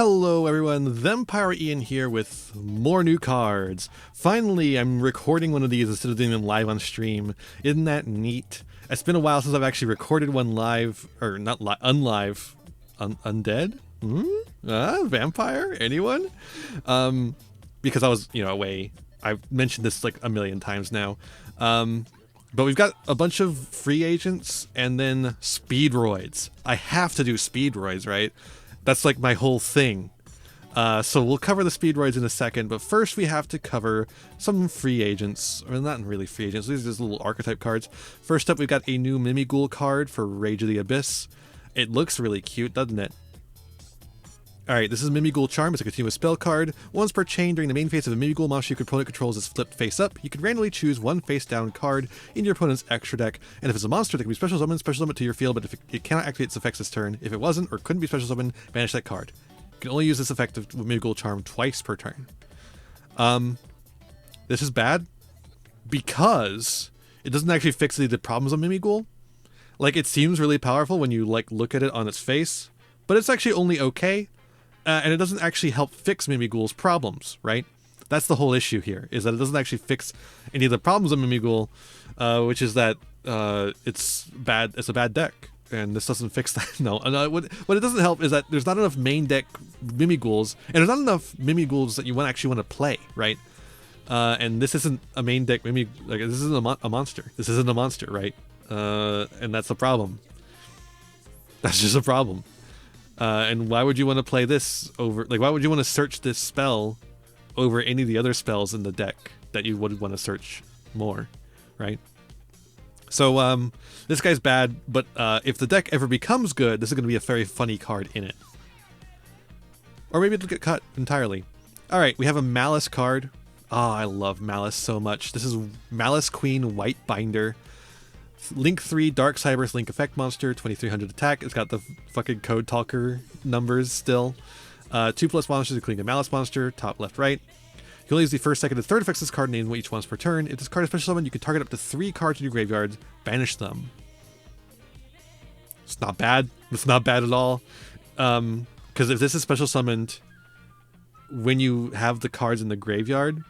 Hello everyone, Thempire Ian here with more new cards. Finally, I'm recording one of these instead of doing them live on stream. Isn't that neat? It's been a while since I've actually recorded one live, or not unlive. Undead? Vampire? Anyone? Because I was, away. I've mentioned this like a million times now. But we've got a bunch of free agents and then Speedroids. I have to do Speedroids, right? That's like my whole thing. So we'll cover the Speedroids in a second, but first we have to cover some free agents, or not really free agents, these are just little archetype cards. First up, we've got a new Mimighoul card for Rage of the Abyss. It looks really cute, doesn't it? Alright, this is Mimighoul Charm. It's a continuous spell card. Once per chain, during the main phase of a Mimighoul monster your opponent controls is flipped face up, you can randomly choose one face down card in your opponent's extra deck, and if it's a monster, that can be special summon to your field, but if it cannot activate its effects this turn. If it wasn't or couldn't be special summoned, banish that card. You can only use this effect of Mimighoul Charm twice per turn. This is bad because it doesn't actually fix any of the problems of Mimighoul. Like, it seems really powerful when you look at it on its face, but it's actually only okay. And it doesn't actually help fix Mimighoul's problems, right? That's the whole issue here, is that it doesn't actually fix any of the problems of Mimighoul, which is that it's bad. It's a bad deck, and this doesn't fix that. No, what it doesn't help is that there's not enough main deck Mimighouls, and there's not enough Mimighouls that you actually want to play, right? And this isn't a main deck this isn't a monster. This isn't a monster, right? And that's a problem. That's just a problem. And why would you want to play this over, why would you want to search this spell over any of the other spells in the deck that you would want to search more, right? So, this guy's bad, but if the deck ever becomes good, this is going to be a very funny card in it. Or maybe it'll get cut entirely. Alright, we have a Malice card. Oh, I love Malice so much. This is Malice Queen White Binder. Link 3 Dark Cyber's Link Effect Monster, 2300 attack. It's got the fucking code talker numbers still. 2+ monsters, including a Malice monster, top, left, right. You can only use the first, second, and third effects of this card named each once per turn. If this card is special summoned, you can target up to 3 cards in your graveyard, banish them. It's not bad. It's not bad at all. Because if this is special summoned, when you have the cards in the graveyard,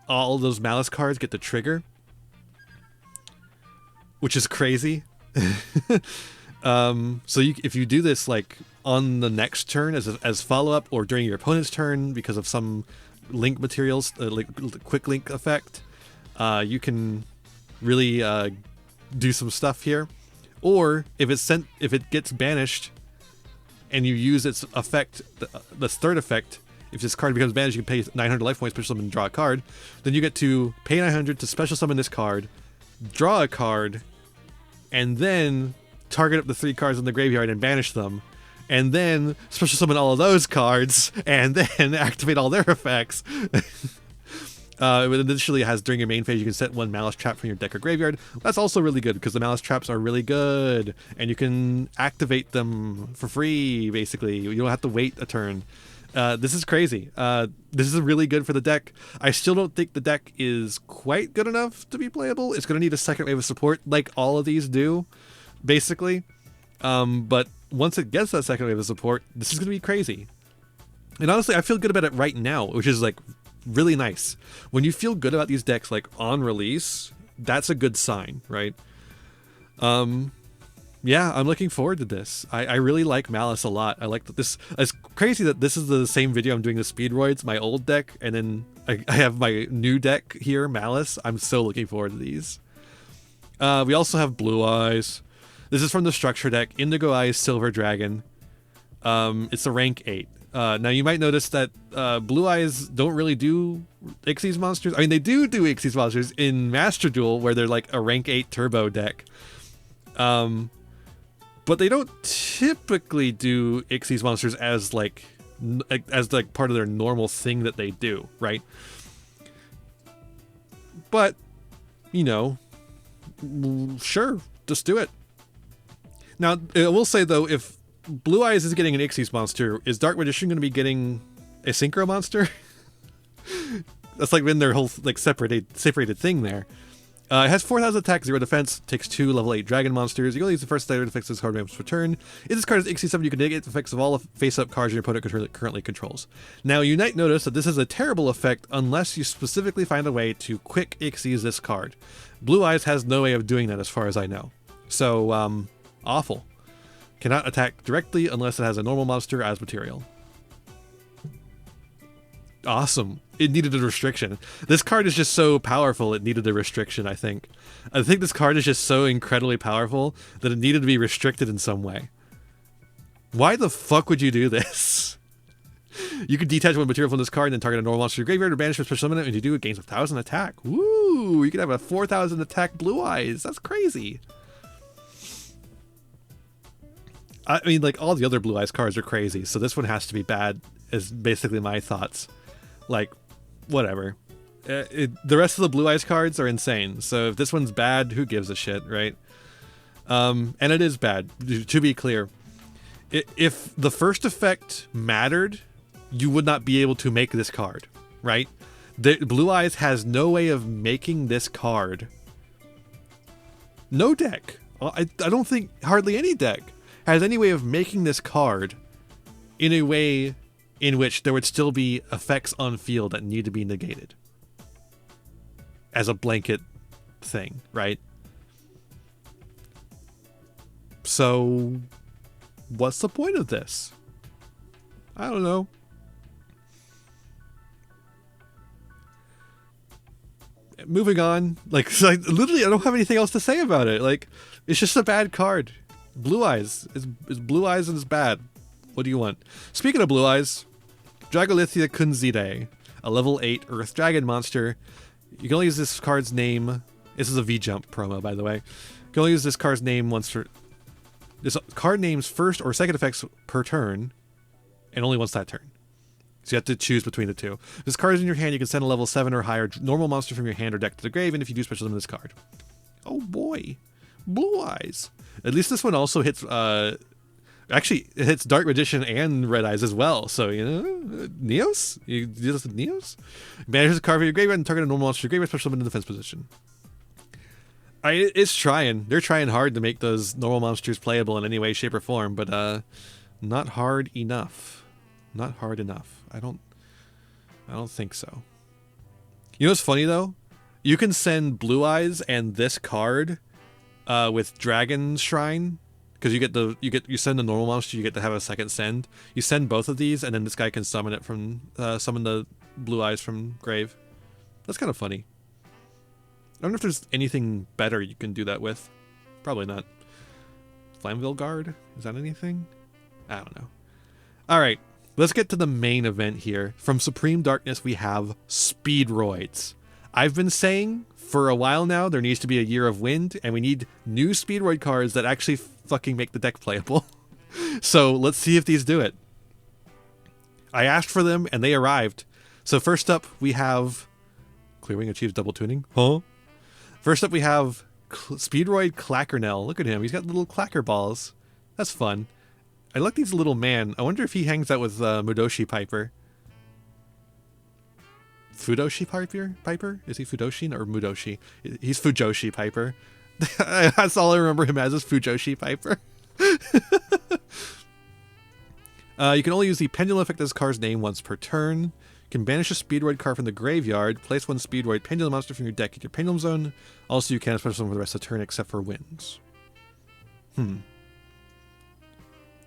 all those Malice cards get the trigger. Which is crazy. So if you do this on the next turn as follow-up, or during your opponent's turn because of some link materials, quick link effect, you can really do some stuff here. Or if it gets banished and you use its effect, this third effect, if this card becomes banished, you can pay 900 life points, special summon, and draw a card. Then you get to pay 900 to special summon this card, draw a card, and then target up the 3 cards in the graveyard and banish them, and then special summon all of those cards, and then activate all their effects. It initially has, during your main phase, you can set 1 Malice trap from your deck or graveyard. That's also really good, because the Malice traps are really good, and you can activate them for free, basically. You don't have to wait a turn. This is crazy. This is really good for the deck. I still don't think the deck is quite good enough to be playable. It's going to need a second wave of support, like all of these do, basically. But once it gets that second wave of support, this is going to be crazy. And honestly, I feel good about it right now, which is really nice. When you feel good about these decks on release, that's a good sign, right? Yeah, I'm looking forward to this. I really like Malice a lot. I like that this. It's crazy that this is the same video I'm doing the Speedroids, my old deck, and then I have my new deck here, Malice. I'm so looking forward to these. We also have Blue Eyes. This is from the Structure deck, Indigo Eyes Silver Dragon. It's a rank 8. Now you might notice that Blue Eyes don't really do Xyz monsters. I mean, they do Xyz monsters in Master Duel, where they're a rank 8 turbo deck. But they don't typically do Xyz monsters as part of their normal thing that they do, right? But, sure, just do it. Now, I will say though, if Blue Eyes is getting an Xyz monster, is Dark Magician going to be getting a Synchro monster? That's been their whole separated thing there. It has 4,000 attack, 0 defense, takes 2 level 8 dragon monsters. You can only use the first layer to fix this card once per turn. If this card is XC7, you can negate the effects of all face-up cards your opponent currently controls. Now, you might notice that this is a terrible effect unless you specifically find a way to quick XYZ this card. Blue Eyes has no way of doing that as far as I know. So, awful. Cannot attack directly unless it has a normal monster as material. Awesome. It needed a restriction. This card is just so powerful it needed a restriction, I think. I think this card is just so incredibly powerful that it needed to be restricted in some way. Why the fuck would you do this? You can detach one material from this card and then target a normal monster to your graveyard or banish for special summon it, and you do it gains 1,000 attack. Woo! You can have a 4,000 attack Blue Eyes. That's crazy. I mean, like, all the other Blue Eyes cards are crazy, so this one has to be bad, is basically my thoughts. Like, whatever. The rest of the Blue Eyes cards are insane, so if this one's bad, who gives a shit, right? And it is bad, to be clear. If the first effect mattered, you would not be able to make this card, right? The Blue Eyes has no way of making this card. No deck. I don't think hardly any deck has any way of making this card in a way in which there would still be effects on field that need to be negated as a blanket thing, right? So what's the point of this? I don't know. Moving on, like literally I don't have anything else to say about it. Like, it's just a bad card. Blue Eyes is Blue Eyes and it's bad. What do you want? Speaking of Blue Eyes, Dragolithia Kunzide, a level 8 Earth Dragon monster. You can only use this card's name. This is a V-Jump promo, by the way. You can only use this card's name once for... This card name's first or second effects per turn, and only once that turn. So you have to choose between the two. If this card is in your hand, you can send a level 7 or higher normal monster from your hand or deck to the grave, and if you do, special summon this card. Oh boy. Blue Eyes. At least this one also hits... Actually, it hits Dark Magician and Red Eyes as well. So, you know, Neos? You do this with Neos? Banishes a card from your graveyard and target a normal monster to your graveyard, special summon in defense position. It's trying. They're trying hard to make those normal monsters playable in any way, shape, or form, but not hard enough. Not hard enough. I don't think so. You know what's funny though? You can send Blue Eyes and this card with Dragon Shrine. Because you send the normal monster, you get to have a second send. You send both of these, and then this guy can summon it from summon the Blue Eyes from grave. That's kind of funny. I don't know if there's anything better you can do that with. Probably not. Flamville Guard? Is that anything? I don't know. All right, let's get to the main event here. From Supreme Darkness, we have Speedroids. I've been saying for a while now there needs to be a Year of Wind, and we need new Speedroid cards that actually fucking make the deck playable. So let's see if these do it. I asked for them and they arrived. So first up we have Clearwing achieves double tuning. Huh? First up we have Speedroid Clackernell. Look at him. He's got little clacker balls. That's fun. I like these little man. I wonder if he hangs out with Mudoshi Piper. Fudoshi Piper? Is he Fudoshi or Mudoshi? He's Fujoshi Piper. That's all I remember him as is Fujoshi Piper. You can only use the Pendulum effect as card's name once per turn. You can banish a Speedroid card from the graveyard. Place one Speedroid Pendulum monster from your deck in your Pendulum zone. Also, you can special summon for the rest of the turn except for wins.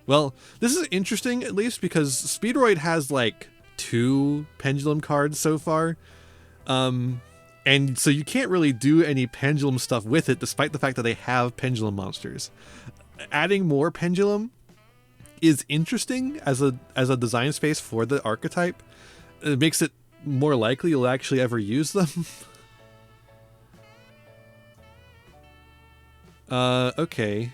Well, this is interesting at least because Speedroid has like 2 Pendulum cards so far. And so you can't really do any Pendulum stuff with it, despite the fact that they have Pendulum monsters. Adding more Pendulum is interesting as a design space for the archetype. It makes it more likely you'll actually ever use them. Okay.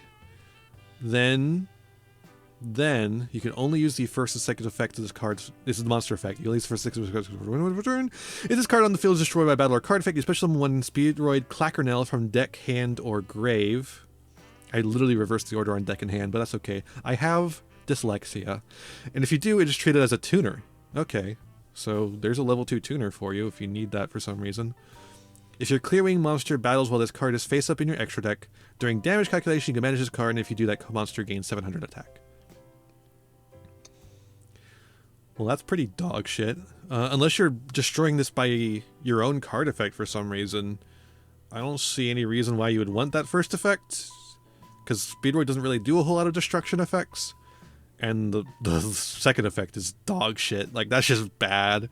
Then you can only use the first and second effect of this card. This is the monster effect. You can use the first and second effect of turn. If this card on the field is destroyed by battle or card effect, you special summon one Speedroid Clackernell from deck, hand, or grave. I literally reversed the order on deck and hand, but that's okay. I have dyslexia. And if you do, it is treated as a tuner. Okay. So there's a level 2 tuner for you if you need that for some reason. If your Clear Wing monster battles while this card is face up in your extra deck, during damage calculation you can manage this card, and if you do that, monster gains 700 attack. Well, that's pretty dog shit. Unless you're destroying this by your own card effect for some reason, I don't see any reason why you would want that first effect, because Speedroid doesn't really do a whole lot of destruction effects, and the second effect is dog shit. Like, that's just bad.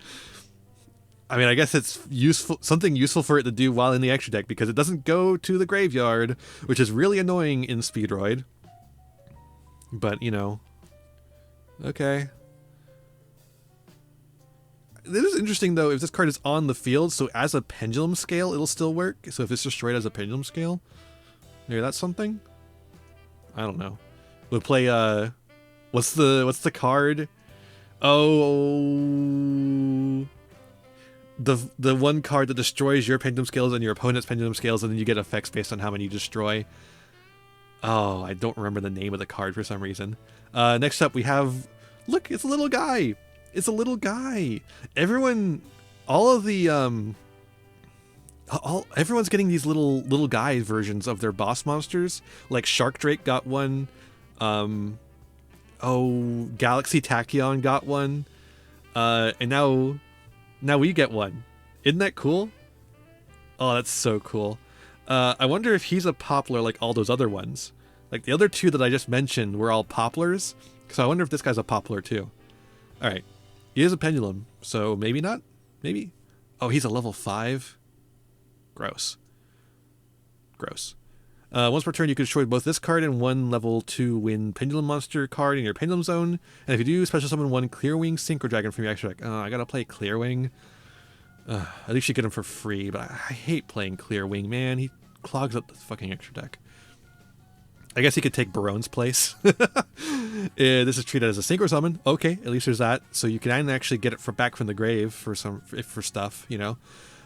I mean, I guess it's useful, something useful for it to do while in the extra deck, because it doesn't go to the graveyard, which is really annoying in Speedroid. But, you know, okay. It is interesting, though, if this card is on the field, so as a pendulum scale, it'll still work. So if it's destroyed as a pendulum scale, maybe that's something? I don't know. We'll play, what's the card? Oh, the one card that destroys your pendulum scales and your opponent's pendulum scales, and then you get effects based on how many you destroy. Oh, I don't remember the name of the card for some reason. Next up, we have, look, it's a little guy. It's a little guy. Everyone, all of the everyone's getting these little guy versions of their boss monsters. Like Shark Drake got one. Oh, Galaxy Tachyon got one. And now we get one. Isn't that cool? Oh, that's so cool. I wonder if he's a poplar like all those other ones. Like the other two that I just mentioned were all poplars. So I wonder if this guy's a poplar too. All right. He is a pendulum, so maybe not. Maybe. Oh, he's a level 5. Gross. Gross. Once per turn, you can destroy both this card and one level 2 win pendulum monster card in your pendulum zone. And if you do, special summon one Clear Wing Synchro Dragon from your extra deck. I gotta play Clear Wing. At least you get him for free, but I hate playing Clear Wing, man. He clogs up the fucking extra deck. I guess he could take Baron's place. This is treated as a synchro summon. Okay, at least there's that. So you can actually get it back from the grave for stuff, you know.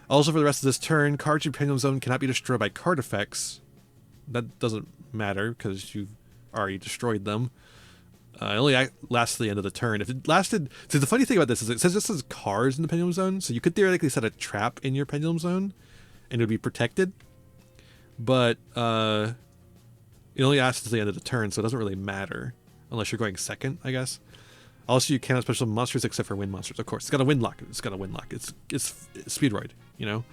Also, for the rest of this turn, cards in Pendulum Zone cannot be destroyed by card effects. That doesn't matter because you've already destroyed them. It only lasts to the end of the turn. If it lasted, so the funny thing about this is it says this is cards in the Pendulum Zone, so you could theoretically set a trap in your Pendulum Zone, and it would be protected. But it only lasts to the end of the turn, so it doesn't really matter. Unless you're going second, I guess. Also, you cannot special monsters except for wind monsters. Of course, it's got a wind lock. It's got a wind lock. It's Speedroid, you know.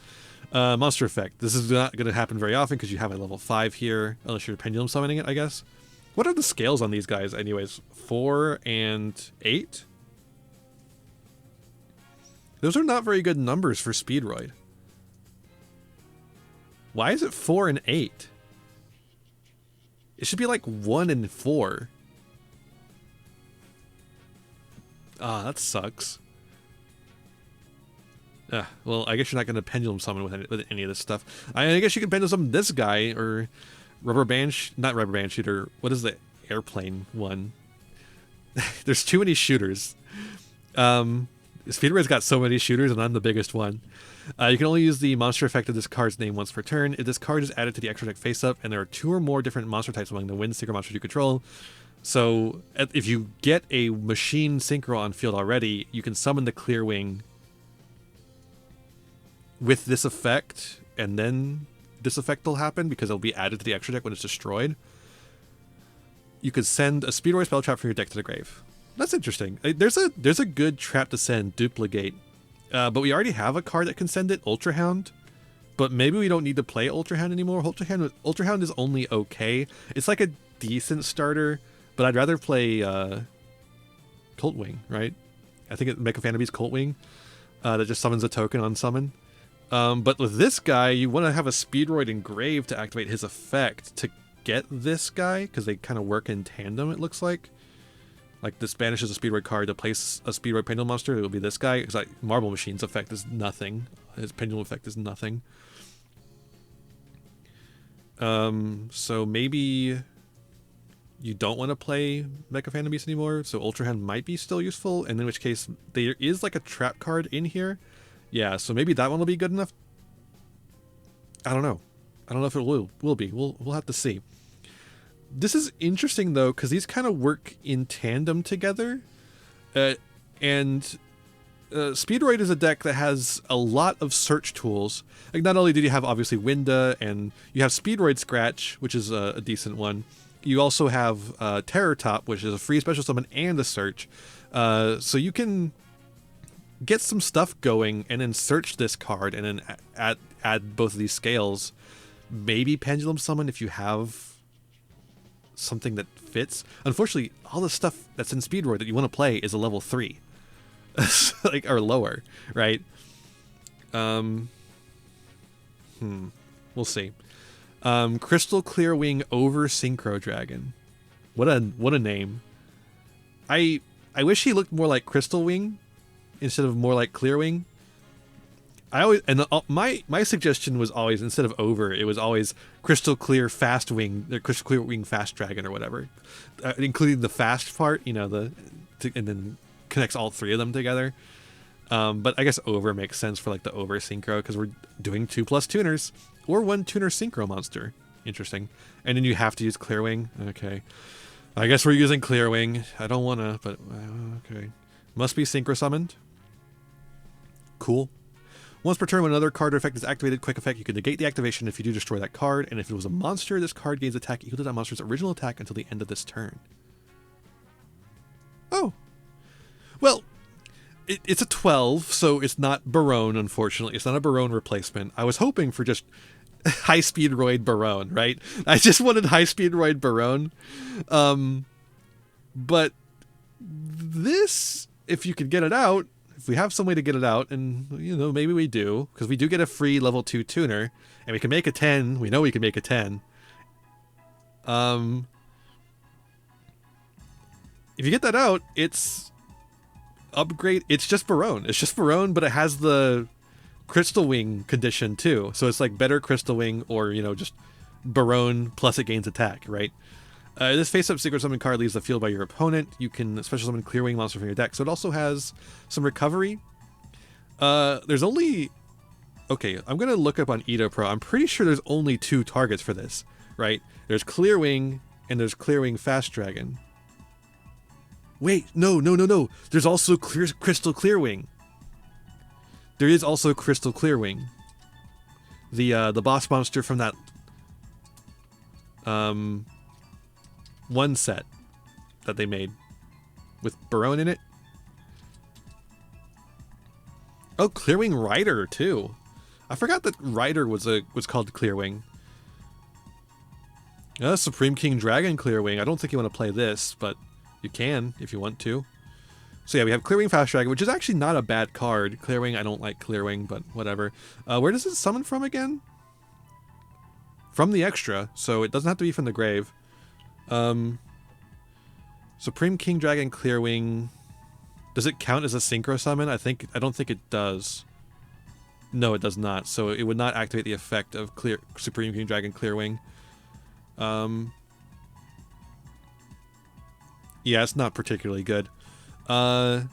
Monster effect. This is not going to happen very often because you have a level 5 here, unless you're pendulum summoning it, I guess. What are the scales on these guys, anyways? 4 and 8? Those are not very good numbers for Speedroid. Why is it 4 and 8? It should be like 1 and 4. Ah, that sucks. Well, I guess you're not going to pendulum summon with any of this stuff. I guess you can pendulum summon this guy, or not rubber band shooter. What is the airplane one? There's too many shooters. Speedroid's got so many shooters, and I'm the biggest one. You can only use the monster effect of this card's name once per turn. If this card is added to the extra deck face up, and there are 2 or more different monster types among the wind synchro monsters you control. So if you get a machine synchro on field already, you can summon the Clear Wing with this effect, and then this effect will happen because it'll be added to the extra deck when it's destroyed. You could send a Speedroid spell trap from your deck to the grave. That's interesting. There's a good trap to send, Duplicate. But we already have a card that can send it, Ultra Hound. But maybe we don't need to play Ultra Hound anymore. Ultra Hound is only okay. It's like a decent starter, but I'd rather play Colt Wing, right? I think Mecha Fanabe's Colt Wing that just summons a token on summon. But with this guy, you want to have a Speedroid Engrave to activate his effect to get this guy, because they kind of work in tandem, it looks like. Like, this banishes a Speedroid card to place a Speedroid Pendulum monster. It will be this guy. It's like Marble Machine's effect is nothing. His Pendulum effect is nothing. So maybe you don't want to play Mecha Phantom Beast anymore, so Ultra Hand might be still useful, and in which case there is like a trap card in here. Yeah, so maybe that one will be good enough. I don't know. I don't know if it will be. We'll have to see. This is interesting though, because these kind of work in tandem together, and Speedroid is a deck that has a lot of search tools. Like, not only did you have obviously Winda, and you have Speedroid Scratch, which is a decent one. You also have Terror Top, which is a free special summon and a search. So you can get some stuff going and then search this card and then add both of these scales. Maybe Pendulum Summon if you have something that fits. Unfortunately, all the stuff that's in Speedroid that you want to play is a level 3. Like, or lower, right? We'll see. Crystal Clearwing over Synchro Dragon. What a name. I wish he looked more like Crystal Wing instead of more like Clearwing. My suggestion was always, instead of over, it was always Crystal Clear Fast Wing, or Crystal Clear Wing Fast Dragon or whatever, including the fast part, you know, and then connects all 3 of them together. But I guess over makes sense for like the over synchro, because we're doing 2+ tuners or 1 tuner synchro monster. Interesting. And then you have to use Clearwing. Okay, I guess we're using Clearwing. I don't want to, but okay. Must be synchro summoned. Cool. Once per turn, when another card or effect is activated, quick effect, you can negate the activation if you do destroy that card, and if it was a monster, this card gains attack equal to that monster's original attack until the end of this turn. Oh. Well, it's a 12, so it's not Barone, unfortunately. It's not a Barone replacement. I was hoping for just High Speedroid Barone, right? I just wanted High Speedroid Barone. But this, if you could get it out, if we have some way to get it out, and, you know, maybe we do, because we do get a free level 2 tuner, and we can make a 10. We know we can make a 10. If you get that out, it's upgrade. It's just Barone. It's just Barone, but it has the Crystal Wing condition too. So it's like better Crystal Wing, or, you know, just Barone plus it gains attack, right? This face-up secret summon card leaves the field by your opponent. You can special summon Clearwing monster from your deck. So it also has some recovery. There's only... Okay, I'm going to look up on Edo Pro. I'm pretty sure there's only 2 targets for this, right? There's Clearwing and there's Clearwing Fast Dragon. Wait, no. There's also Crystal Clearwing. There is also Crystal Clearwing. The boss monster from that... one set that they made with Barone in it. Oh, Clearwing Rider too. I forgot that Rider was called Clearwing. Supreme King Dragon Clearwing. I don't think you want to play this, but you can if you want to. So yeah, we have Clearwing Fast Dragon, which is actually not a bad card. Clearwing, I don't like Clearwing, but whatever. Where does it summon from again? From the extra, so it doesn't have to be from the grave. Supreme King Dragon Clearwing. Does it count as a synchro summon? I don't think it does. No, it does not. So it would not activate the effect of Supreme King Dragon Clearwing. Yeah, it's not particularly good. And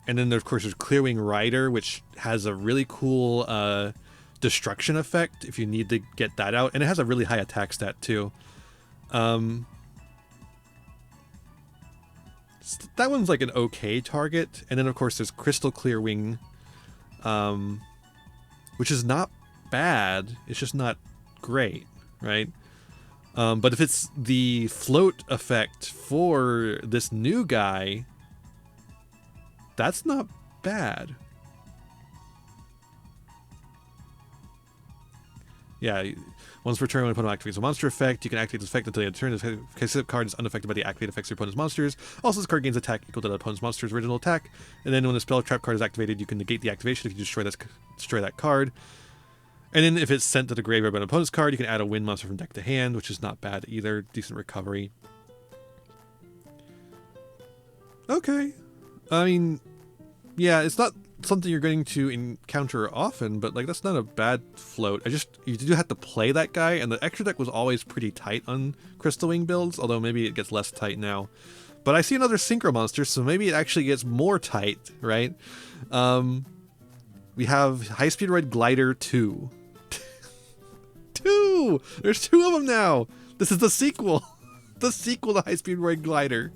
then of course there's Clearwing Rider, which has a really cool destruction effect if you need to get that out, and it has a really high attack stat too. That one's like an okay target. And then of course there's Crystal Clearwing, which is not bad, it's just not great, right? But if it's the float effect for this new guy, that's not bad. Yeah, once per turn when opponent activates a monster effect, you can activate this effect until the end of the turn. This card is unaffected by the activated effects of your opponent's monsters. Also, this card gains attack equal to the opponent's monster's original attack. And then when the spell trap card is activated, you can negate the activation if you destroy that card. And then if it's sent to the graveyard by an opponent's card, you can add a wind monster from deck to hand, which is not bad either. Decent recovery. Okay. I mean, yeah, it's not something you're going to encounter often, but like that's not a bad float. You do have to play that guy, and the extra deck was always pretty tight on Crystal Wing builds, although maybe it gets less tight now. But I see another synchro monster, so maybe it actually gets more tight, right? We have High Speedroid Glider 2. 2! There's 2 of them now! This is the sequel! The sequel to High Speedroid Glider.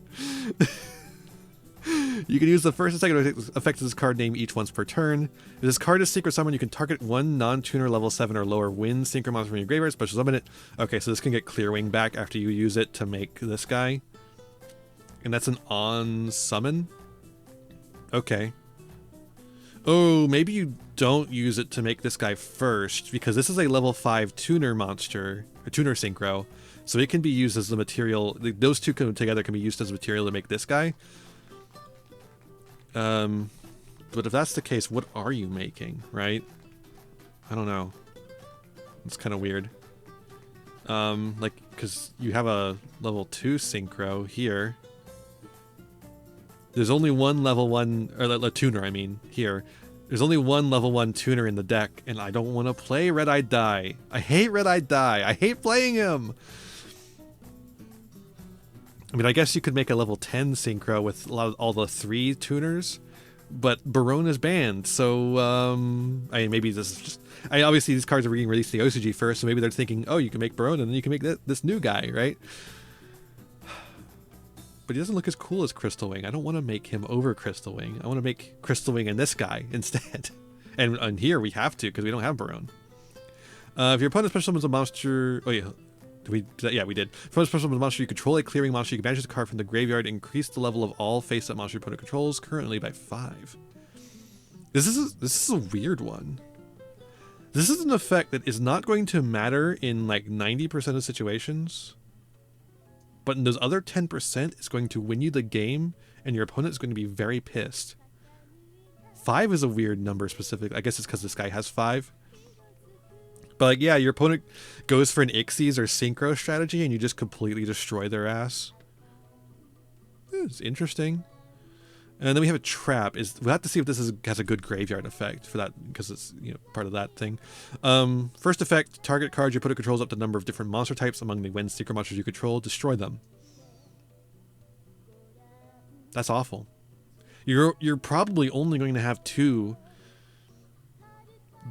You can use the first and second effects of this card name each once per turn. If this card is Synchro Summon, you can target one non-tuner level 7 or lower wind Synchro monster from your graveyard, special summon it. Okay, so this can get Clear Wing back after you use it to make this guy. And that's an on summon? Okay. Oh, maybe you don't use it to make this guy first, because this is a level 5 tuner monster, a tuner synchro, so it can be used as the material. Those two together can be used as material to make this guy. But if that's the case, what are you making, right? I don't know. It's kind of weird. Like, because you have a level 2 synchro here. There's only one level 1, or a tuner, I mean, here. There's only one level 1 tuner in the deck, and I don't want to play Red-Eyed Die. I hate Red-Eyed Die. I hate playing him! I mean, I guess you could make a level 10 synchro with all the 3 tuners, but Barone is banned, so, I mean, maybe this is just... obviously, these cards are being released to the OCG first, so maybe they're thinking, oh, you can make Barone, and then you can make this new guy, right? But he doesn't look as cool as Crystal Wing. I don't want to make him over Crystal Wing. I want to make Crystal Wing and this guy instead. And here we have to, because we don't have Barone. If your opponent special summons a monster... Oh, yeah. Yeah, we did. If your opponent special summons a monster, you control a clearing monster. You can banish the card from the graveyard and increase the level of all face-up monster your opponent controls, currently by 5. This is a weird one. This is an effect that is not going to matter in like 90% of situations. But in those other 10%, it's going to win you the game, and your opponent is going to be very pissed. 5 is a weird number specifically. I guess it's because this guy has 5. But like, yeah, your opponent goes for an Ixies or Synchro strategy, and you just completely destroy their ass. It's interesting. And then we have a trap. We'll have to see if this has a good graveyard effect for that, because it's part of that thing. First effect: target card your opponent controls up to the number of different monster types among the wind synchro monsters you control. Destroy them. That's awful. You're probably only going to have 2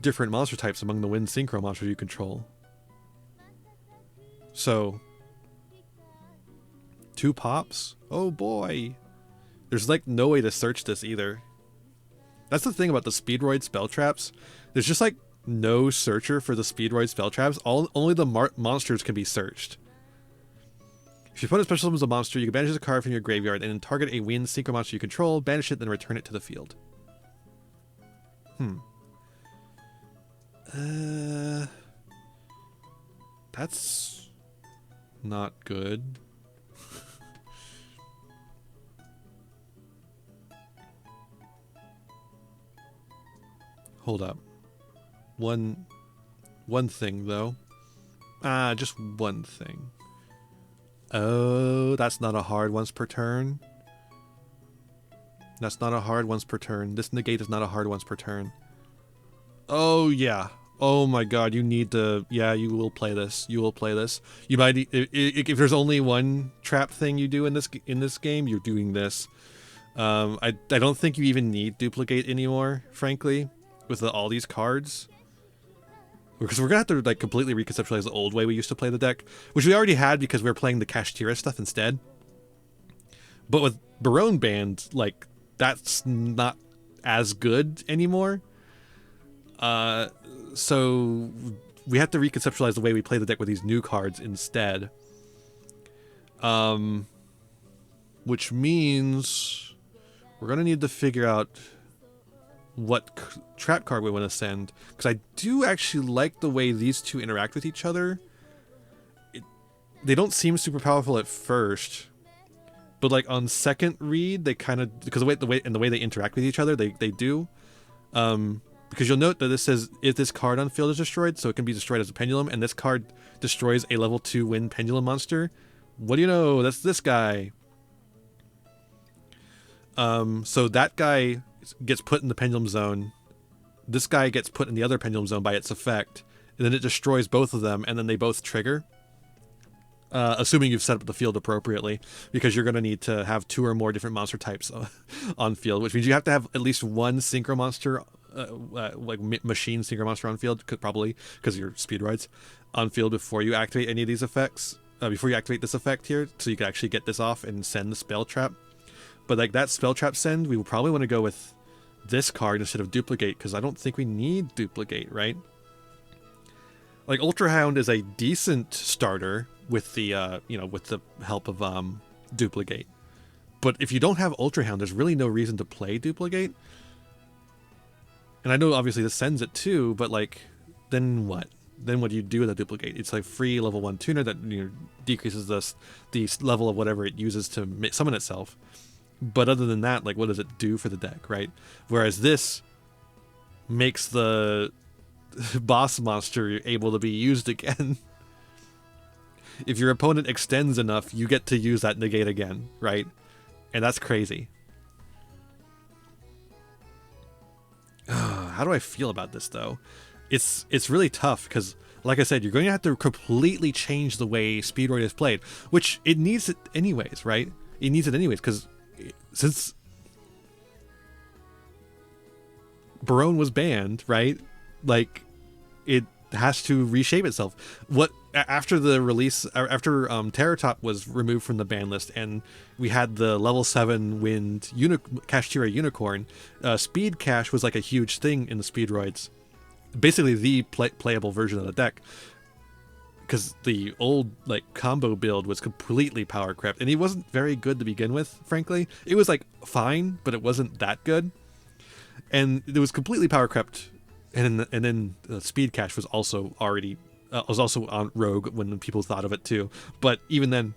different monster types among the wind synchro monsters you control. So 2 pops? Oh boy. There's like no way to search this either. That's the thing about the Speedroid spell traps. There's just like no searcher for the Speedroid spell traps. Only the monsters can be searched. If your opponent special summons a monster, you can banish a card from your graveyard and then target a wind synchro monster you control, banish it, then return it to the field. That's not good. Hold up. One thing though. Just one thing. Oh, that's not a hard once per turn. That's not a hard once per turn. This negate is not a hard once per turn. Oh yeah. Oh my god, you need to... Yeah, you will play this. You will play this. You might... If there's only one trap thing you do in this game, you're doing this. I don't think you even need duplicate anymore, frankly, with all these cards. Because we're going to have to like completely reconceptualize the old way we used to play the deck, which we already had because we were playing the Kashtira stuff instead. But with Barone banned, like, that's not as good anymore. So we have to reconceptualize the way we play the deck with these new cards instead. Which means we're going to need to figure out what trap card we want to send, because I do actually like the way these two interact with each other. They don't seem super powerful at first, but like on second read, they kind of, because the way they interact with each other, they do. Because you'll note that this says if this card on field is destroyed, so it can be destroyed as a pendulum, and this card destroys a level 2 wind pendulum monster. What do you know? That's this guy. So that guy gets put in the pendulum zone. This guy gets put in the other pendulum zone by its effect, and then it destroys both of them, and then they both trigger. Assuming you've set up the field appropriately, because you're going to need to have 2 or more different monster types on field, which means you have to have at least one synchro monster, like machine synchro monster on field, probably because you're Speedroids, on field before you activate any of these effects, before you activate this effect here, so you can actually get this off and send the spell trap. But like that spell trap send, we will probably want to go with this card instead of duplicate, because I don't think we need duplicate, right? Like Ultra Hound is a decent starter with the with the help of duplicate. But if you don't have Ultra Hound, there's really no reason to play duplicate. And I know obviously this sends it too, but like, then what? Then what do you do with a duplicate? It's like free level 1 tuner that decreases the level of whatever it uses to summon itself. But other than that, like, what does it do for the deck, right? Whereas this makes the boss monster able to be used again. If your opponent extends enough, you get to use that negate again, right? And that's crazy. How do I feel about this, though? It's really tough, because, like I said, you're going to have to completely change the way Speedroid is played, which it needs it anyways, right? It needs it anyways, because since Barone was banned, right? Like, it has to reshape itself. After the release, after Terratop was removed from the ban list, and we had the level 7 wind Kashtira Unicorn, Speed Cash was like a huge thing in the Speedroids. Basically the playable version of the deck, because the old like combo build was completely power crept, and he wasn't very good to begin with. Frankly, it was like fine, but it wasn't that good, and it was completely power crept. And then Speed Cash was also already on Rogue when people thought of it too. But even then,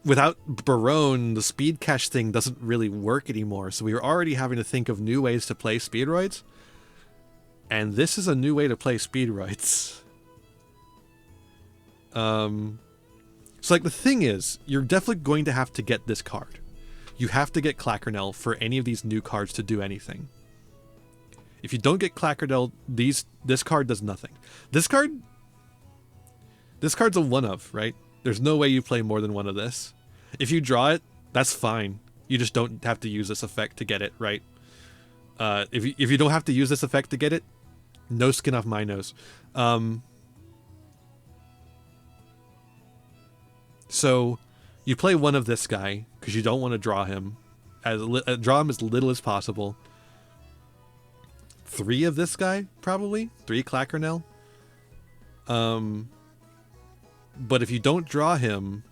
without Barone, the Speed Cash thing doesn't really work anymore. So we were already having to think of new ways to play Speedroids. And this is a new way to play Speedroids. So like the thing is, you're definitely going to have to get this card. You have to get Clackernel for any of these new cards to do anything. If you don't get Clackernel, this card does nothing. This card's a one of, right? There's no way you play more than one of this. If you draw it, that's fine. You just don't have to use this effect to get it, right? If you don't have to use this effect to get it, no skin off my nose. So you play one of this guy because you don't want to draw him as little as possible. 3 of this guy, probably 3 Clackernel. But if you don't draw him,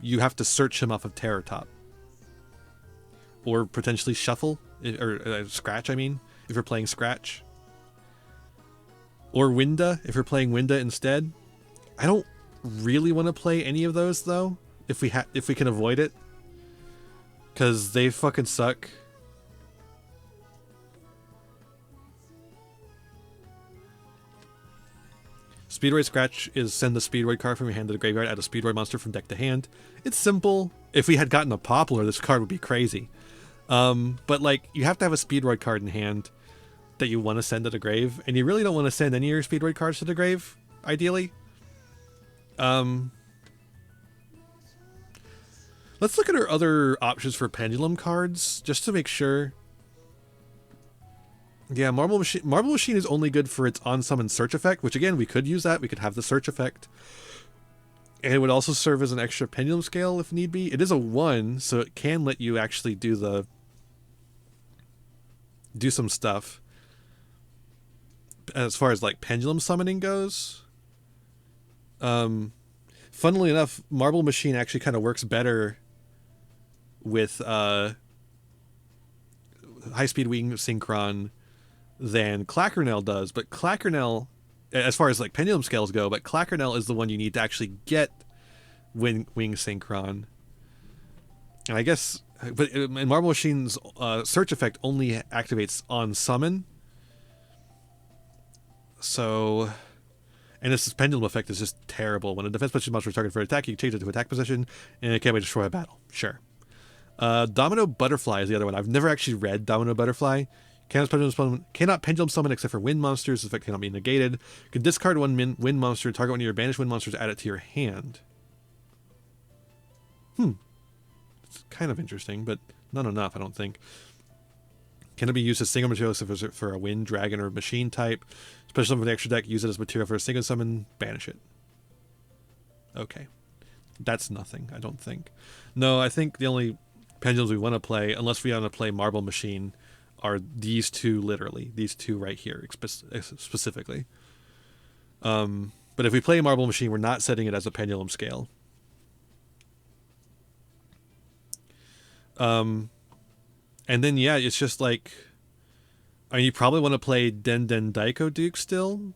you have to search him off of Terratop, or potentially shuffle or scratch. I mean, if you're playing scratch, or Winda if you're playing Winda instead. I don't really want to play any of those though, if we can avoid it, because they fucking suck. Speedroid Scratch is send the Speedroid card from your hand to the graveyard, add a Speedroid monster from deck to hand. It's simple. If we had gotten a Poplar, this card would be crazy. But like, you have to have a Speedroid card in hand that you want to send to the grave, and you really don't want to send any of your Speedroid cards to the grave, ideally. Let's look at our other options for Pendulum cards, just to make sure. Yeah, Marble Machine is only good for its on-summon search effect, which again, we could use that. We could have the search effect. And it would also serve as an extra Pendulum Scale if need be. It is a 1, so it can let you actually do some stuff. As far as like Pendulum Summoning goes. Funnily enough, Marble Machine actually kind of works better with High-Speed Wing Synchron than Clackernel does, but Clackernel, as far as like Pendulum Scales go, but Clackernel is the one you need to actually get Wing Synchron. And I guess, but in Marble Machine's search effect only activates on summon. So, and this Pendulum effect is just terrible. When a defense position monster is targeted for attack, you can change it to attack position, and it can't be destroy a battle. Sure. Domino Butterfly is the other one. I've never actually read Domino Butterfly. Cannot Pendulum Summon except for wind monsters. This effect cannot be negated. You can discard one wind monster, target one of your banished wind monsters, add it to your hand. It's kind of interesting, but not enough, I don't think. Can it be used as single material for a wind, dragon, or machine type? Special summon for the extra deck, use it as material for a single summon, banish it. Okay. That's nothing, I don't think. No, I think the only pendulums we want to play, unless we want to play Marble Machine, are these two, literally. These two right here, specifically. But if we play Marble Machine, we're not setting it as a pendulum scale. And then, yeah, it's just like... I mean, you probably want to play Den Den Daiko Duke still.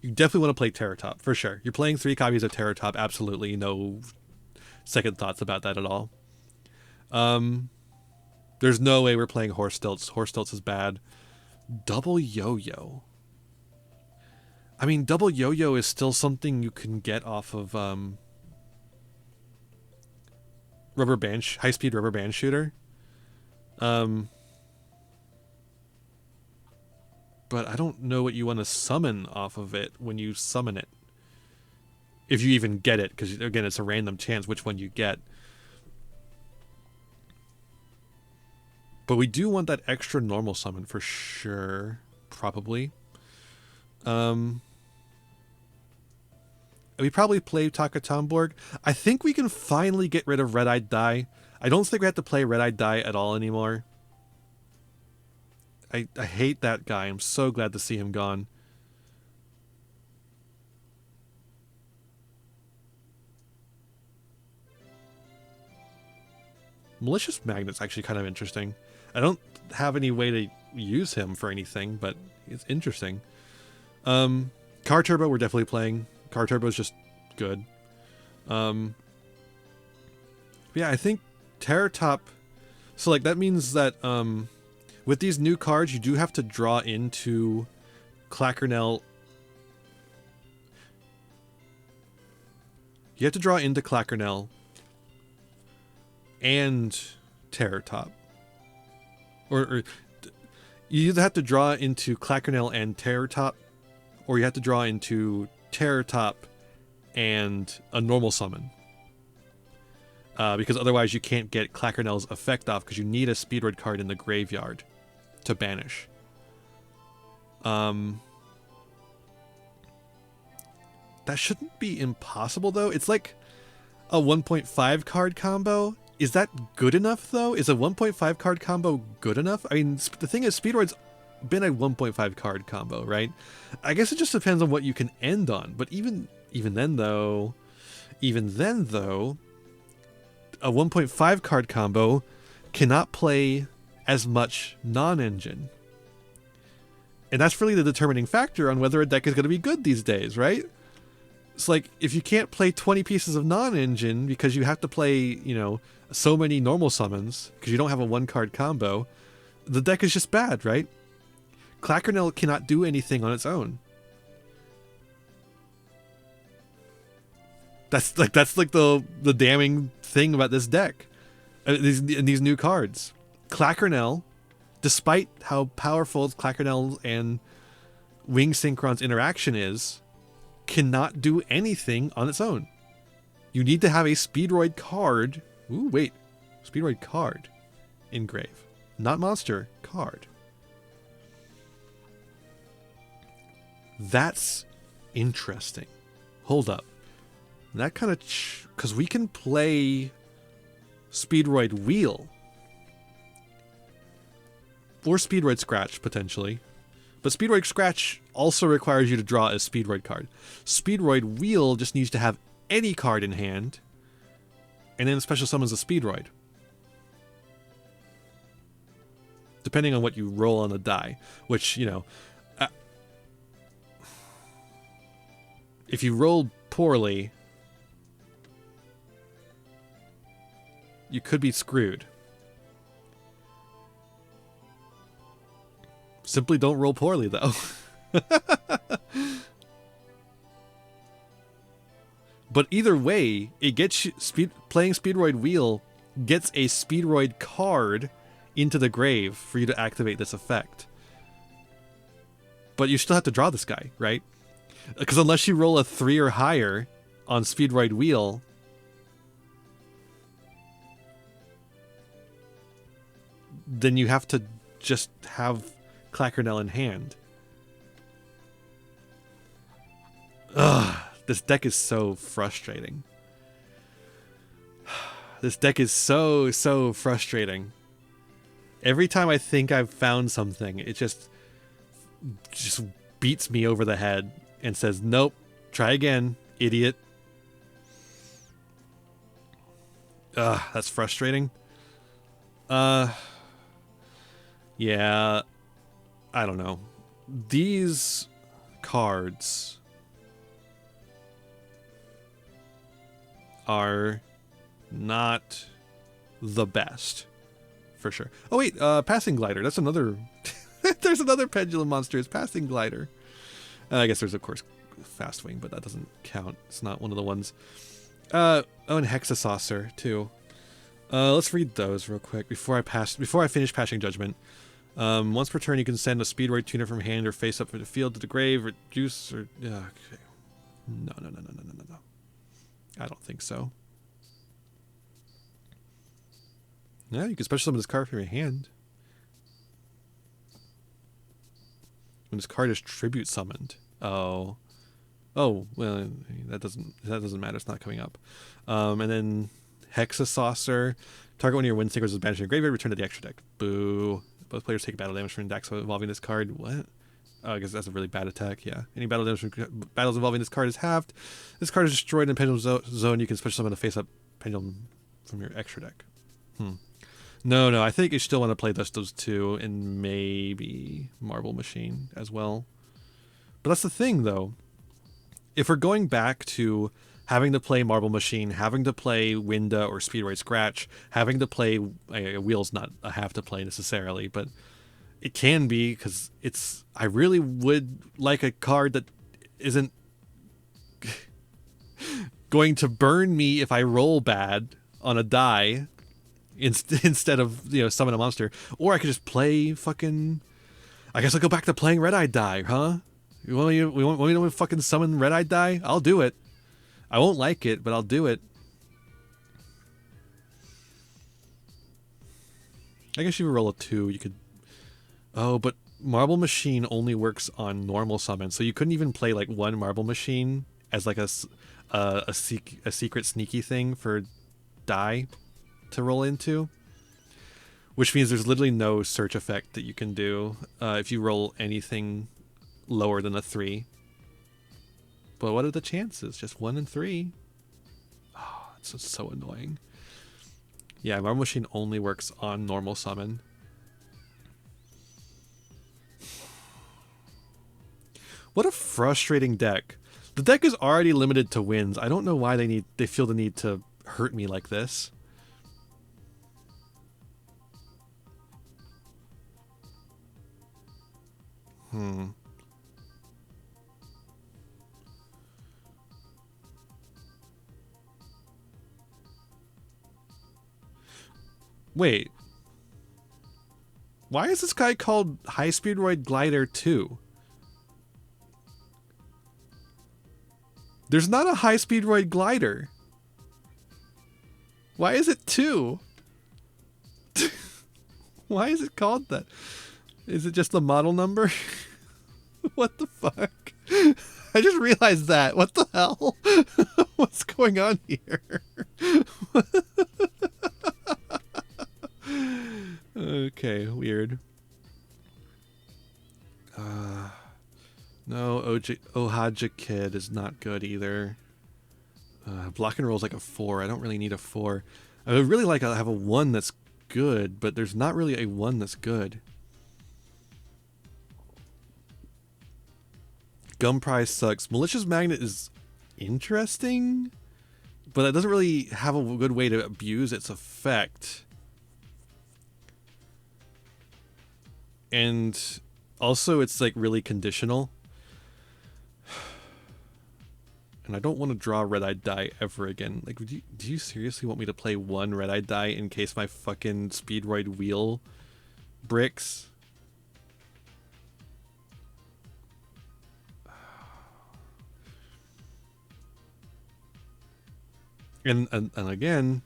You definitely want to play Terratop, for sure. You're playing 3 copies of Terratop, absolutely. No second thoughts about that at all. There's no way we're playing Horse Stilts. Horse Stilts is bad. Double Yo-Yo. I mean, Double Yo-Yo is still something you can get off of rubber band, high-speed rubber band shooter. But I don't know what you want to summon off of it when you summon it. If you even get it, because again, it's a random chance which one you get. But we do want that extra normal summon for sure, probably. We probably play Takatomborg. I think we can finally get rid of Red-Eyed Dai. I don't think we have to play Red-Eyed Dai at all anymore. I hate that guy. I'm so glad to see him gone. Malicious Magnet's actually kind of interesting. I don't have any way to use him for anything, but it's interesting. Car Turbo we're definitely playing. Car Turbo is just good. Yeah, I think Terratop... So, like, that means that... with these new cards, you do have to draw into Clackernel. You have to draw into Clackernel and Terratop. Or you either have to draw into Clackernel and Terratop, or you have to draw into Terratop and a normal summon. Because otherwise you can't get Clackernel's effect off, because you need a Speedroid card in the graveyard to banish. That shouldn't be impossible, though. It's like a 1.5 card combo. Is that good enough, though? Is a 1.5 card combo good enough? I mean, the thing is, Speedroid's been a 1.5 card combo, right? I guess it just depends on what you can end on. But even then, though, a 1.5 card combo cannot play as much non-engine. And that's really the determining factor on whether a deck is going to be good these days, right? It's like, if you can't play 20 pieces of non-engine because you have to play, you know, so many normal summons because you don't have a 1-card combo, the deck is just bad, right? Clackernel cannot do anything on its own. That's like the damning thing about this deck. These new cards. Clackernel, despite how powerful Clackernel and Wing Synchron's interaction is, cannot do anything on its own. You need to have a Speedroid card. Ooh, wait. Speedroid card engrave. Not monster, card. That's interesting. Hold up. That kind of... because we can play Speedroid Wheel. Or Speedroid Scratch, potentially. But Speedroid Scratch also requires you to draw a Speedroid card. Speedroid Wheel just needs to have any card in hand, and then special summons a Speedroid. Depending on what you roll on the die. Which, you know... if you roll poorly... you could be screwed. Simply don't roll poorly, though. But either way, it gets you, playing Speedroid Wheel gets a Speedroid card into the grave for you to activate this effect. But you still have to draw this guy, right? Because unless you roll a 3 or higher on Speedroid Wheel, then you have to just have Clackernel in hand. Ugh, this deck is so frustrating. This deck is so frustrating. Every time I think I've found something, it just beats me over the head and says, nope, try again, idiot. That's frustrating. Yeah, I don't know. These cards are not the best, for sure. Oh wait, Passing Glider. That's another. There's another pendulum monster. It's Passing Glider. I guess there's of course Fast Wing, but that doesn't count. It's not one of the ones. Oh, and Hexasaucer too. Let's read those real quick before I finish Passing Judgment. Once per turn, you can send a Speedroid tuner from hand or face up from the field to the grave, reduce or okay. No. I don't think so. Yeah, you can special summon this card from your hand. When this card is tribute summoned. Oh, well, that doesn't matter. It's not coming up. And then Hexasaucer. Target one of your Windstickers is banished in your graveyard. Return to the extra deck. Boo. Both players take battle damage from decks involving this card. What? Oh, I guess that's a really bad attack. Yeah. Any battle damage from battles involving this card is halved. This card is destroyed in Pendulum Zone. You can special summon a face-up Pendulum from your extra deck. No. I think you still want to play those two and maybe Marble Machine as well. But that's the thing, though. If we're going back to having to play Marble Machine, having to play Winda or Speedroid Scratch, having to play Wheel's not a have to play necessarily, but it can be because it's. I really would like a card that isn't going to burn me if I roll bad on a die instead of summon a monster, or I could just play fucking. I guess I'll go back to playing Red Eye Die, huh? You want me to fucking summon Red Eye Die? I'll do it. I won't like it, but I'll do it. I guess you would roll a 2. You could. Oh, but Marble Machine only works on normal summon, so you couldn't even play like one Marble Machine as like a secret sneaky thing for die to roll into. Which means there's literally no search effect that you can do if you roll anything lower than a 3. But what are the chances? Just 1 in 3. Oh, it's so annoying. Yeah, Marble Machine only works on normal summon. What a frustrating deck. The deck is already limited to wins. I don't know why they feel the need to hurt me like this. Wait. Why is this guy called High Speedroid Glider 2? There's not a High Speedroid Glider. Why is it 2? Why is it called that? Is it just the model number? What the fuck? I just realized that. What the hell? What's going on here? Okay, weird. No, Ohaja Kid is not good either. Block and roll is like a 4. I don't really need a 4. I would really like to have a 1 that's good, but there's not really a 1 that's good. Gum Prize sucks. Malicious Magnet is interesting, but it doesn't really have a good way to abuse its effect. And also it's like really conditional. And I don't want to draw Red-Eyed Die ever again. Like, do you seriously want me to play 1 Red-Eyed Die in case my fucking Speedroid wheel bricks? And again,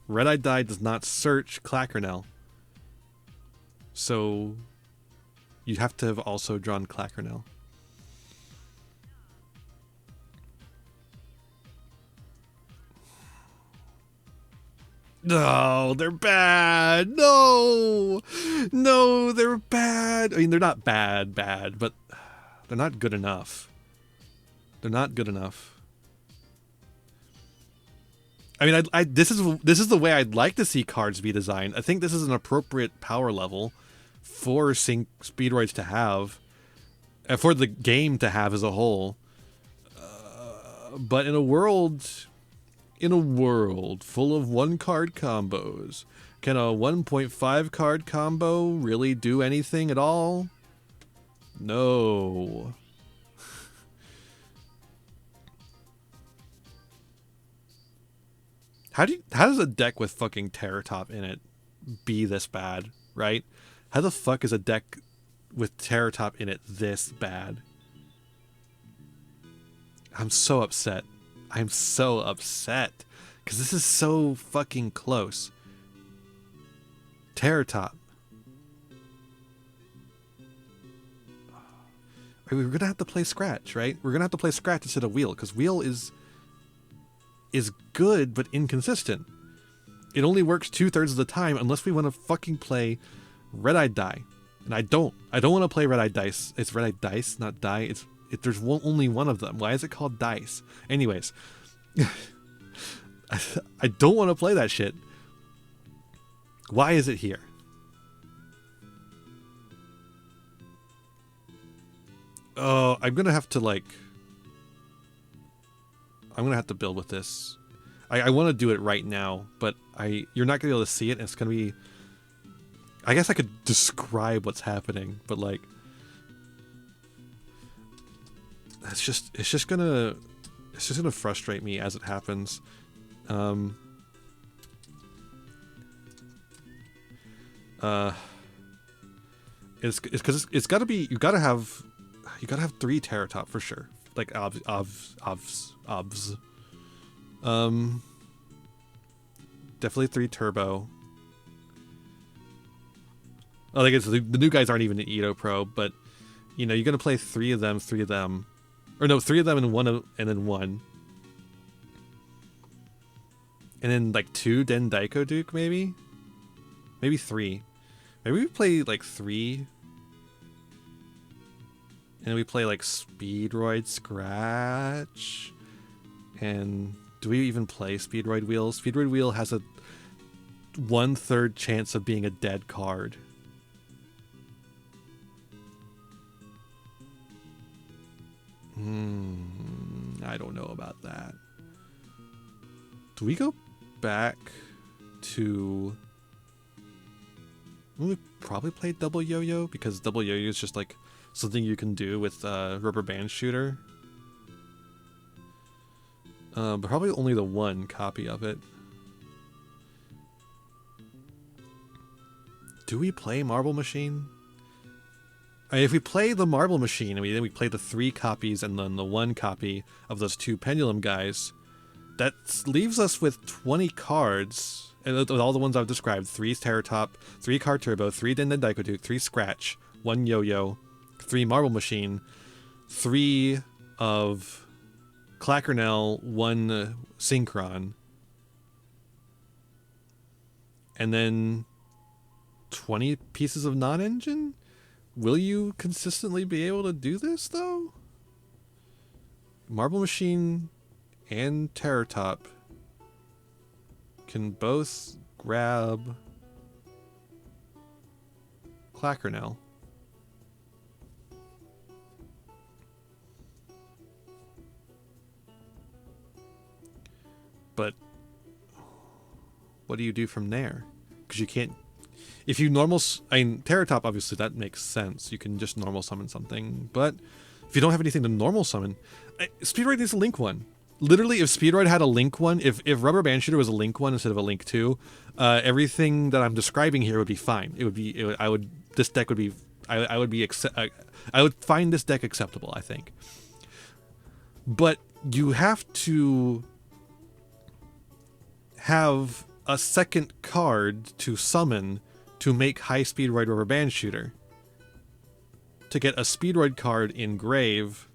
Red-Eyed Die does not search Clackernel. So you have to have also drawn Clackernel. No, they're bad. No, no, they're bad. I mean, they're not bad, but they're not good enough. They're not good enough. I mean, this is the way I'd like to see cards be designed. I think this is an appropriate power level for Speedroids to have, for the game to have as a whole. But in a world full of 1-card combos, can a 1.5 card combo really do anything at all? No. How does a deck with fucking Terror Top in it be this bad, right? How the fuck is a deck with Terror Top in it this bad? I'm so upset. I'm so upset. Because this is so fucking close. Terror Top. We're going to have to play Scratch, right? We're going to have to play Scratch instead of Wheel. Because Wheel is good, but inconsistent. It only works 2/3 of the time unless we want to fucking play Red-Eyed Die. And I don't want to play Red-Eyed Dice. It's Red-Eyed Dice, not Die. There's only one of them. Why is it called Dice? Anyways. I don't want to play that shit. Why is it here? Oh, I'm going to have to build with this. I want to do it right now, but you're not going to be able to see it, and it's going to be... I guess I could describe what's happening, but like... It's just gonna frustrate me as it happens. It's because it's got to be, you gotta have 3 Terror Top for sure, like obs. Definitely 3 Turbo. I think the new guys aren't even an Edo Pro, but you know, you're gonna play 3 of them, or no, 3 of them and then one. And then like 2 Den Daiko Duke, maybe 3. Maybe we play like 3. And we play like Speedroid Scratch. And do we even play Speedroid Wheel? Speedroid Wheel has a 1/3 chance of being a dead card. I don't know about that. Do we go back to... We probably play double yo-yo, because double yo-yo is just like something you can do with Rubber Band Shooter. But probably only the 1 copy of it. Do we play Marble Machine? I mean, if we play the Marble Machine, and then we play the 3 copies and then the 1 copy of those 2 Pendulum guys, that leaves us with 20 cards, and with all the ones I've described: 3 Terror Top, 3 Card Turbo, 3 Den Daiko Duke, 3 Scratch, 1 Yo-Yo, 3 Marble Machine, 3 of Clackernell, 1 Synchron, and then 20 pieces of non-engine? Will you consistently be able to do this, though? Marble Machine and Terror Top can both grab Clackernell. But what do you do from there? Because you can't... If you normal... I mean, Terror Top, obviously, that makes sense. You can just normal summon something. But if you don't have anything to normal summon... Speedroid needs a Link 1. Literally, if Speedroid had a Link 1, if Rubber Band Shooter was a Link 1 instead of a Link 2, everything that I'm describing here would be fine. This deck would be... I would find this deck acceptable, I think. But you have to have a second card to summon to make High Speedroid Rubber Band Shooter. To get a Speedroid card in Grave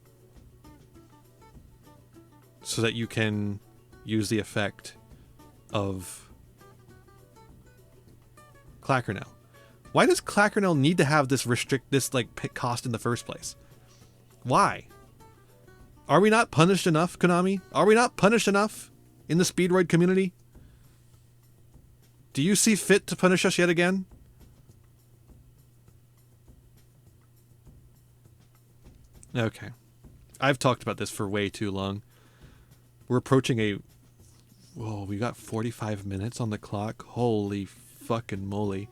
so that you can use the effect of Clackernel. Why does Clackernel need to have this like cost in the first place? Why? Are we not punished enough, Konami? Are we not punished enough in the Speedroid community? Do you see fit to punish us yet again? Okay. I've talked about this for way too long. We're approaching a... Whoa, we got 45 minutes on the clock. Holy fucking moly.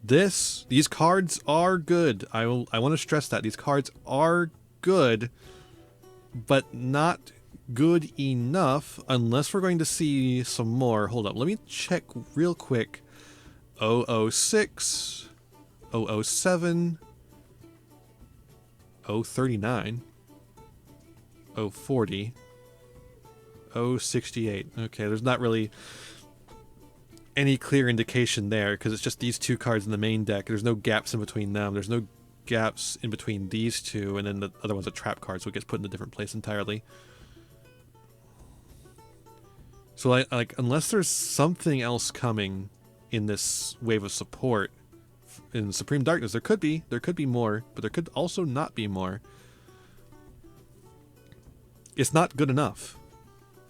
These cards are good. I want to stress that. These cards are good, but not good enough unless we're going to see some more. Hold up. Let me check real quick. 006, 007, 039, 040, 068. Okay, there's not really any clear indication there because it's just these two cards in the main deck. There's no gaps in between them. There's no gaps in between these two, and then the other one's a trap card, so it gets put in a different place entirely. So like unless there's something else coming in this wave of support in Supreme Darkness, there could be more, but there could also not be more. It's not good enough.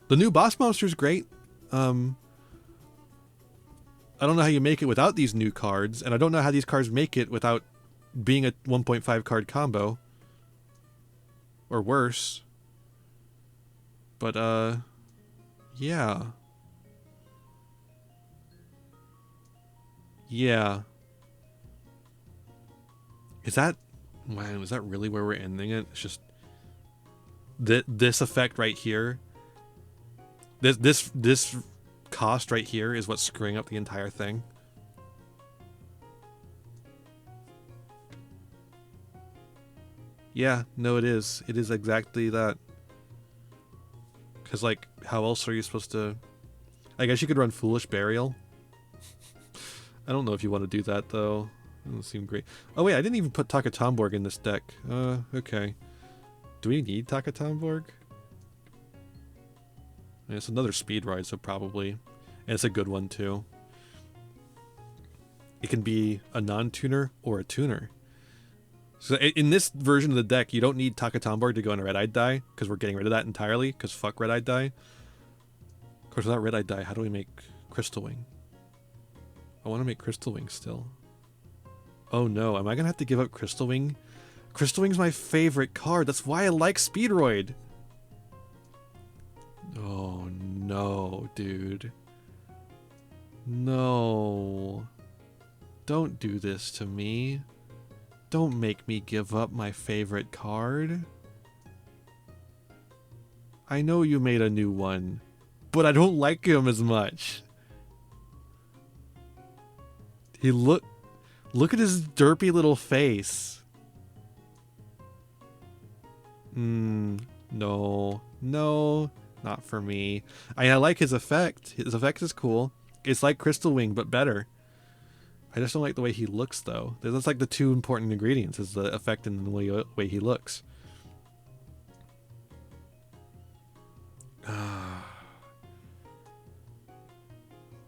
The new boss monster is great. I don't know how you make it without these new cards, and I don't know how these cards make it without being a 1.5 card combo. Or worse. But, yeah. Yeah. Is that... Man, is that really where we're ending it? It's just... This effect right here... This cost right here is what's screwing up the entire thing. Yeah, no, it is. It is exactly that. Because, like, how else are you supposed to... I guess you could run Foolish Burial. I don't know if you want to do that, though. It doesn't seem great. Oh, wait, I didn't even put Takatomborg in this deck. Okay. Do we need Takatomborg? It's another Speedroid, so probably. And it's a good one, too. It can be a non-tuner or a tuner. So in this version of the deck, you don't need Takatomborg to go into Red-Eyed Die, because we're getting rid of that entirely, because fuck Red-Eyed Die. Of course, without Red-Eyed Die, how do we make Crystal Wing? I want to make Crystal Wing still. Oh no, am I going to have to give up Crystal Wing? Crystal Wing's my favorite card. That's why I like Speedroid. Oh no, dude. No. Don't do this to me. Don't make me give up my favorite card. I know you made a new one, but I don't like him as much. Look at his derpy little face. No, not for me. I like his effect. His effect is cool. It's like Crystal Wing, but better. I just don't like the way he looks, though. That's like the two important ingredients, is the effect and the way he looks.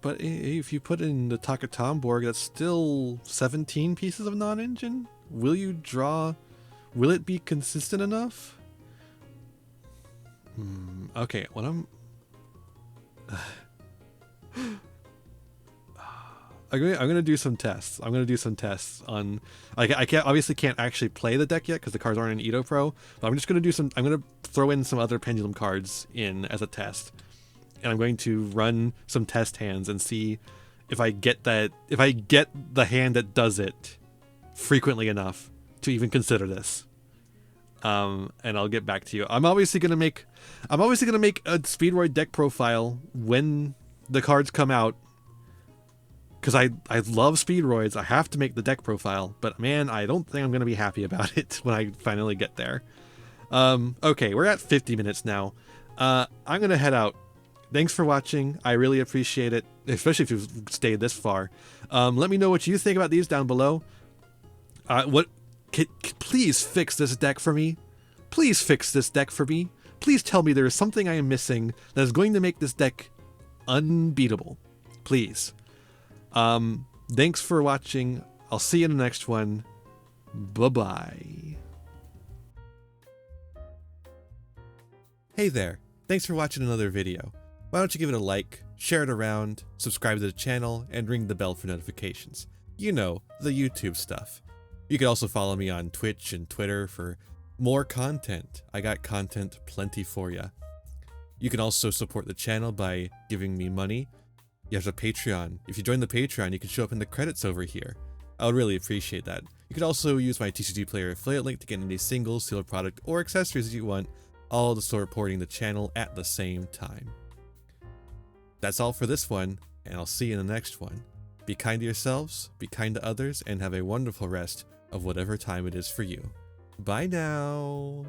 But if you put in the Takatomborg, that's still 17 pieces of non-engine? Will you draw... Will it be consistent enough? Okay, what I'm gonna do some tests. I'm gonna do some tests on... I obviously can't actually play the deck yet because the cards aren't in Edo Pro, but I'm just gonna do some... I'm gonna throw in some other Pendulum cards in as a test. And I'm going to run some test hands and see if I get that... If I get the hand that does it frequently enough to even consider this. And I'll get back to you. I'm obviously gonna make a Speedroid deck profile when the cards come out, because I love Speedroids. I have to make the deck profile, but man, I don't think I'm gonna be happy about it when I finally get there. Okay, we're at 50 minutes now. I'm gonna head out. Thanks for watching. I really appreciate it, especially if you've stayed this far. Let me know what you think about these down below. Please fix this deck for me. Please fix this deck for me. Please tell me there is something I am missing that is going to make this deck unbeatable. Please. Thanks for watching. I'll see you in the next one. Bye-bye. Hey there. Thanks for watching another video. Why don't you give it a like, share it around, subscribe to the channel, and ring the bell for notifications. You know, the YouTube stuff. You can also follow me on Twitch and Twitter for more content. I got content plenty for ya. You can also support the channel by giving me money. There's a Patreon. If you join the Patreon, you can show up in the credits over here. I would really appreciate that. You can also use my TCG Player affiliate link to get any singles, sealed product, or accessories that you want, all to supporting the channel at the same time. That's all for this one, and I'll see you in the next one. Be kind to yourselves, be kind to others, and have a wonderful rest of whatever time it is for you. Bye now!